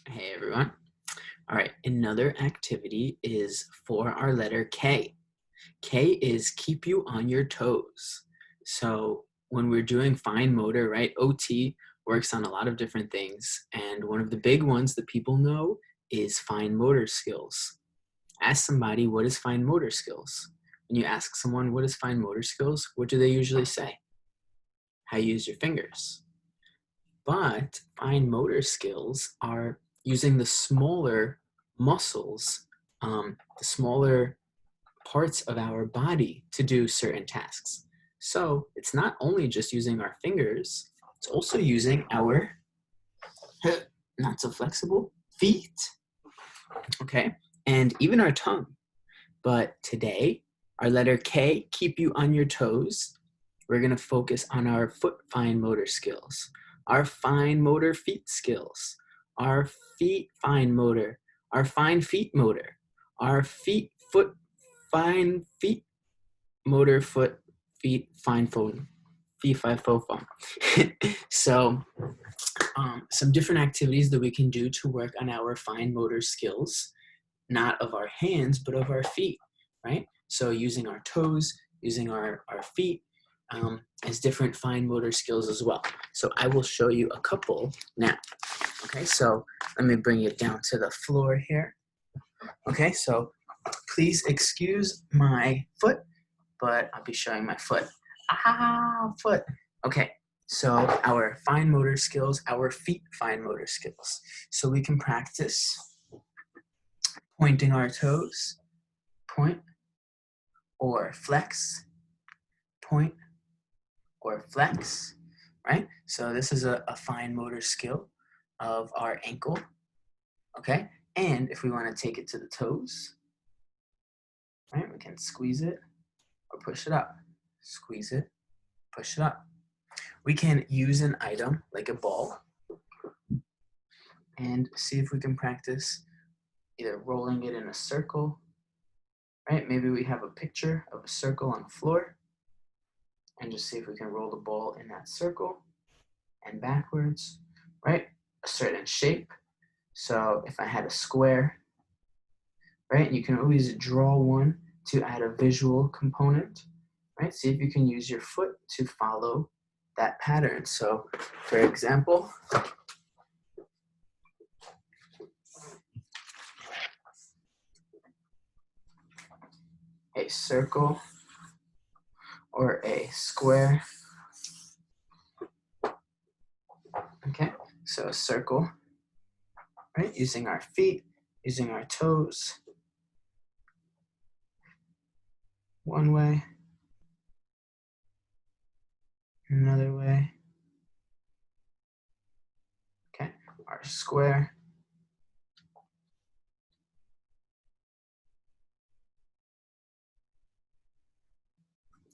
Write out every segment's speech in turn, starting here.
Hey everyone. All right, another activity is for our letter K. K is keep you on your toes. So when we're doing fine motor, right, OT works on a lot of different things. And one of the big ones that people know is fine motor skills. Ask somebody, what is fine motor skills? When you ask someone, what is fine motor skills? What do they usually say? How you use your fingers. But fine motor skills are using the smaller muscles, the smaller parts of our body to do certain tasks. So it's not only just using our fingers, it's also using our not so flexible feet, okay? And even our tongue. But today, our letter K, keep you on your toes. We're gonna focus on our foot fine motor skills, our fine motor feet skills, our feet fine motor, our fine feet motor, our foot fine feet motor foot feet fine phone feet fine phone. So some different activities that we can do to work on our fine motor skills, not of our hands but of our feet, right? So using our toes, using our feet, as different fine motor skills as well. So I will show you a couple now. Okay, so let me bring it down to the floor here. Okay, so please excuse my foot, but I'll be showing my foot. Foot. Okay, so our fine motor skills, our feet fine motor skills. So we can practice pointing our toes, point, or flex, point, or flex, right? So this is a fine motor skill of our ankle, okay? And if we want to take it to the toes, right, we can squeeze it or push it up. Squeeze it, push it up. We can use an item like a ball and see if we can practice either rolling it in a circle, right? Maybe we have a picture of a circle on the floor and just see if we can roll the ball in that circle and backwards, right? A certain shape. So if I had a square, right? You can always draw one to add a visual component, right? See if you can use your foot to follow that pattern. So for example, a circle or a square. Okay, so a circle, right? Using our feet, using our toes. One way, another way. Okay, our square.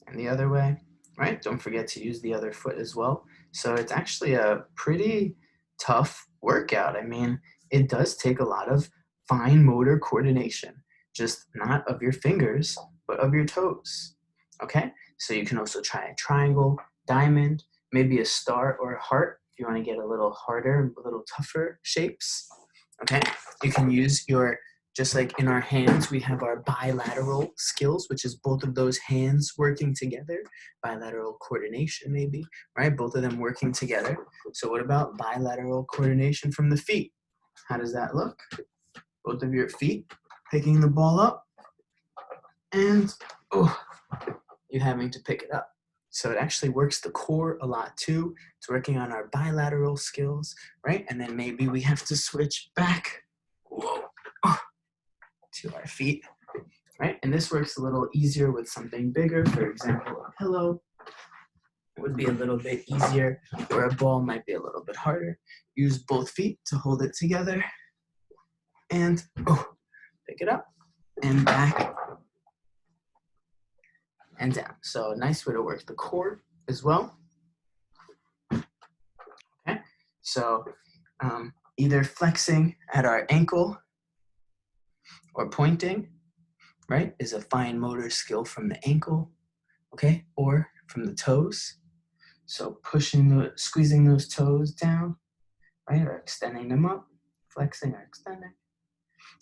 And the other way, right? Don't forget to use the other foot as well. So it's actually a pretty tough workout. I mean, it does take a lot of fine motor coordination, just not of your fingers, but of your toes. Okay? So you can also try a triangle, diamond, maybe a star or a heart if you want to get a little harder, a little tougher shapes. Okay? You can use your, just like in our hands, we have our bilateral skills, which is both of those hands working together. Bilateral coordination, maybe, right? Both of them working together. So what about bilateral coordination from the feet? How does that look? Both of your feet picking the ball up and you having to pick it up. So it actually works the core a lot too. It's working on our bilateral skills, right? And then maybe we have to switch back. Whoa. To our feet, right? And this works a little easier with something bigger. For example, a pillow would be a little bit easier, or a ball might be a little bit harder. Use both feet to hold it together and pick it up and back and down. So a nice way to work the core as well. Okay, so either flexing at our ankle or pointing, right, is a fine motor skill from the ankle, okay, or from the toes. So squeezing those toes down, right, or extending them up, flexing or extending.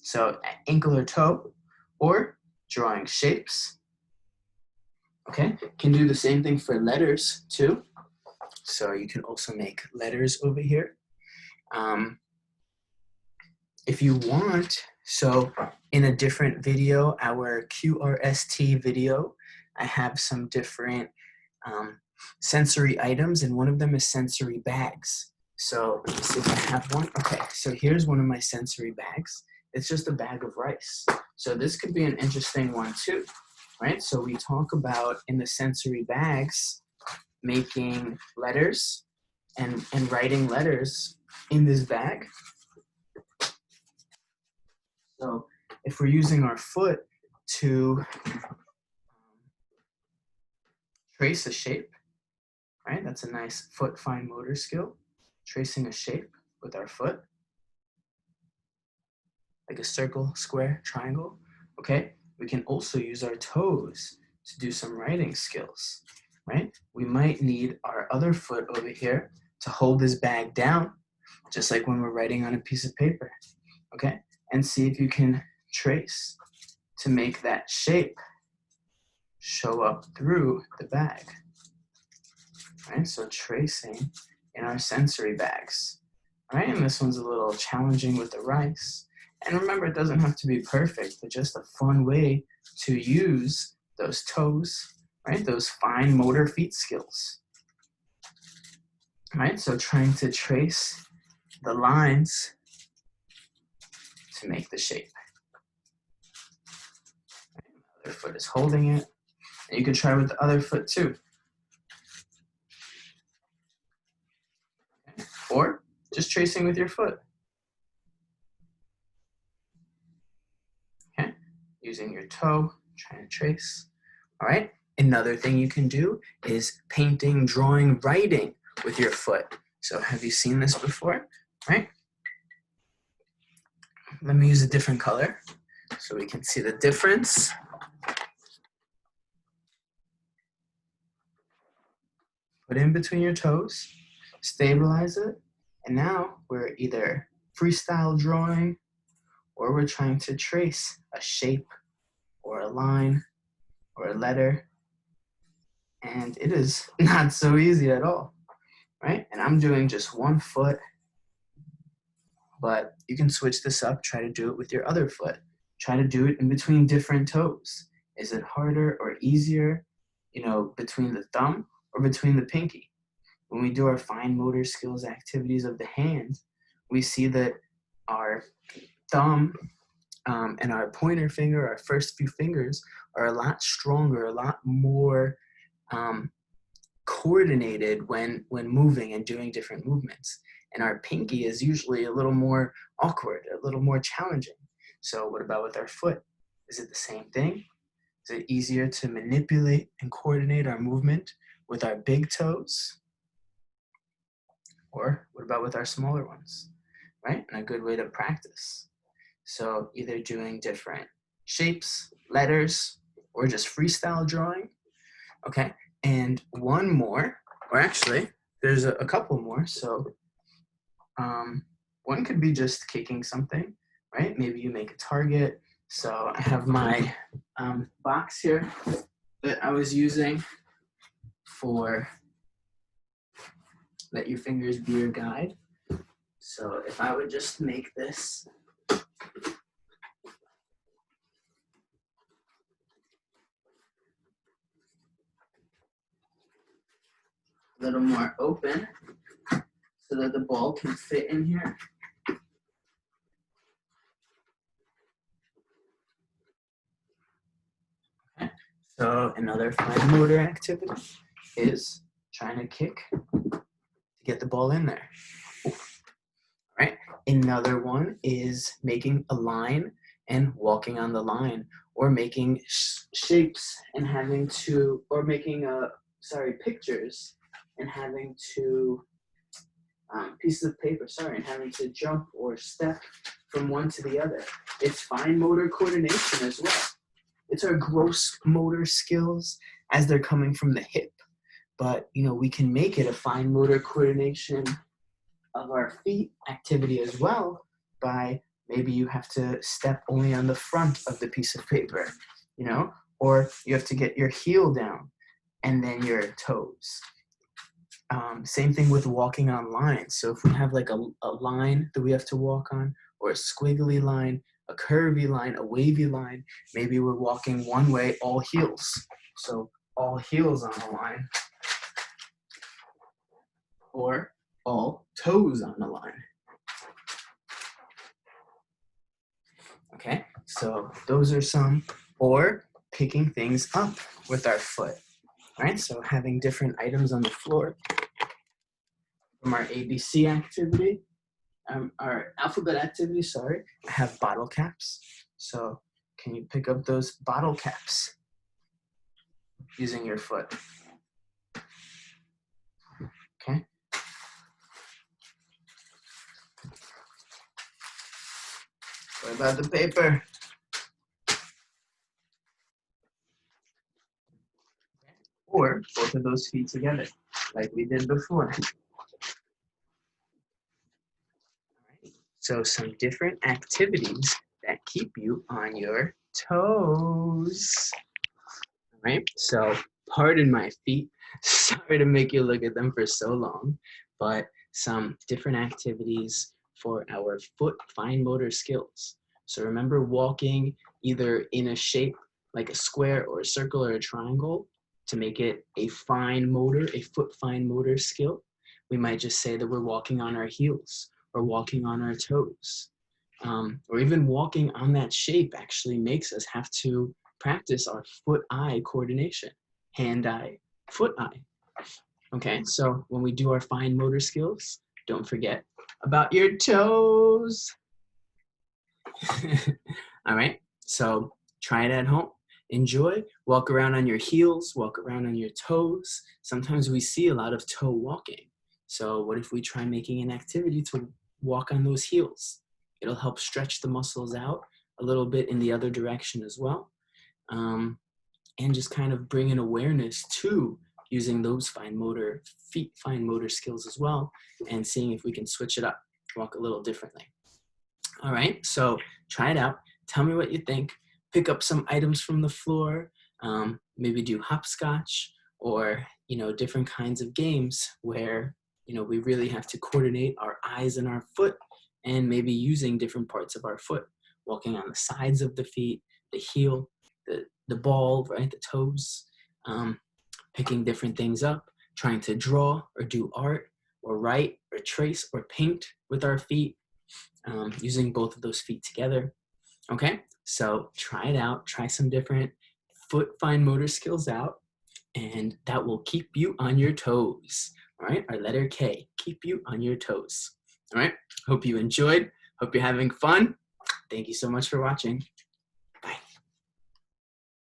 So ankle or toe, or drawing shapes. Okay, can do the same thing for letters too. So you can also make letters over here. If you want, so in a different video, our QRST video, I have some different sensory items, and one of them is sensory bags. So let me see if I have one. Okay, so here's one of my sensory bags. It's just a bag of rice. So this could be an interesting one too, right? So we talk about in the sensory bags, making letters and writing letters in this bag. So if we're using our foot to trace a shape, right? That's a nice foot fine motor skill, tracing a shape with our foot, like a circle, square, triangle, okay? We can also use our toes to do some writing skills, right? We might need our other foot over here to hold this bag down, just like when we're writing on a piece of paper, okay? And see if you can trace to make that shape show up through the bag, right? So tracing in our sensory bags, right? And this one's a little challenging with the rice. And remember, it doesn't have to be perfect, but just a fun way to use those toes, right? Those fine motor feet skills, right? So trying to trace the lines to make the shape. The other foot is holding it. And you can try with the other foot too. Okay. Or just tracing with your foot. Okay, using your toe, trying to trace. All right, another thing you can do is painting, drawing, writing with your foot. So have you seen this before, right? Let me use a different color so we can see the difference. Put in between your toes, stabilize it, and now we're either freestyle drawing or we're trying to trace a shape or a line or a letter, and it is not so easy at all, right? And I'm doing just one foot, but you can switch this up, try to do it with your other foot. Try to do it in between different toes. Is it harder or easier, you know, between the thumb or between the pinky? When we do our fine motor skills activities of the hand, we see that our thumb and our pointer finger, our first few fingers, are a lot stronger, a lot more coordinated when moving and doing different movements. And our pinky is usually a little more awkward, a little more challenging. So what about with our foot? Is it the same thing? Is it easier to manipulate and coordinate our movement with our big toes? Or what about with our smaller ones, right? And a good way to practice. So either doing different shapes, letters, or just freestyle drawing, okay? And one more, or actually, there's a couple more. So one could be just kicking something, right? Maybe you make a target. So I have my box here that I was using for let your fingers be your guide. So if I would just make this a little more open so that the ball can fit in here. Okay. So another fine motor activity is trying to kick to get the ball in there. All right. Another one is making a line and walking on the line, or making shapes and having to, or making pictures and having to pieces of paper, and having to jump or step from one to the other. It's fine motor coordination as well. It's our gross motor skills as they're coming from the hip, but you know, we can make it a fine motor coordination of our feet activity as well by maybe you have to step only on the front of the piece of paper, you know, or you have to get your heel down and then your toes. Same thing with walking on lines. So if we have like a line that we have to walk on, or a squiggly line, a curvy line, a wavy line, maybe we're walking one way, all heels. So all heels on a line, or all toes on a line. Okay, so those are some, or picking things up with our foot, right? So having different items on the floor. From our ABC activity, our alphabet activity, sorry, I have bottle caps. So can you pick up those bottle caps using your foot? Okay. What about the paper? Or both of those feet together, like we did before. So some different activities that keep you on your toes. All right, so pardon my feet. Sorry to make you look at them for so long, but some different activities for our foot fine motor skills. So remember walking either in a shape like a square or a circle or a triangle to make it a fine motor, a foot fine motor skill. We might just say that we're walking on our heels or walking on our toes. Or even walking on that shape actually makes us have to practice our foot-eye coordination, hand-eye, foot-eye. Okay, so when we do our fine motor skills, don't forget about your toes. All right, so try it at home. Enjoy, walk around on your heels, walk around on your toes. Sometimes we see a lot of toe walking. So what if we try making an activity to walk on those heels? It'll help stretch the muscles out a little bit in the other direction as well. And just kind of bring an awareness to using those fine motor skills as well, and seeing if we can switch it up, walk a little differently. All right, so try it out. Tell me what you think. Pick up some items from the floor, maybe do hopscotch, or different kinds of games where we really have to coordinate our eyes and our foot, and maybe using different parts of our foot, walking on the sides of the feet, the heel, the ball, right, the toes, picking different things up, trying to draw or do art or write or trace or paint with our feet, using both of those feet together. Okay, so try it out. Try some different foot fine motor skills out, and that will keep you on your toes. All right, our letter K, keep you on your toes. All right, hope you enjoyed. Hope you're having fun. Thank you so much for watching.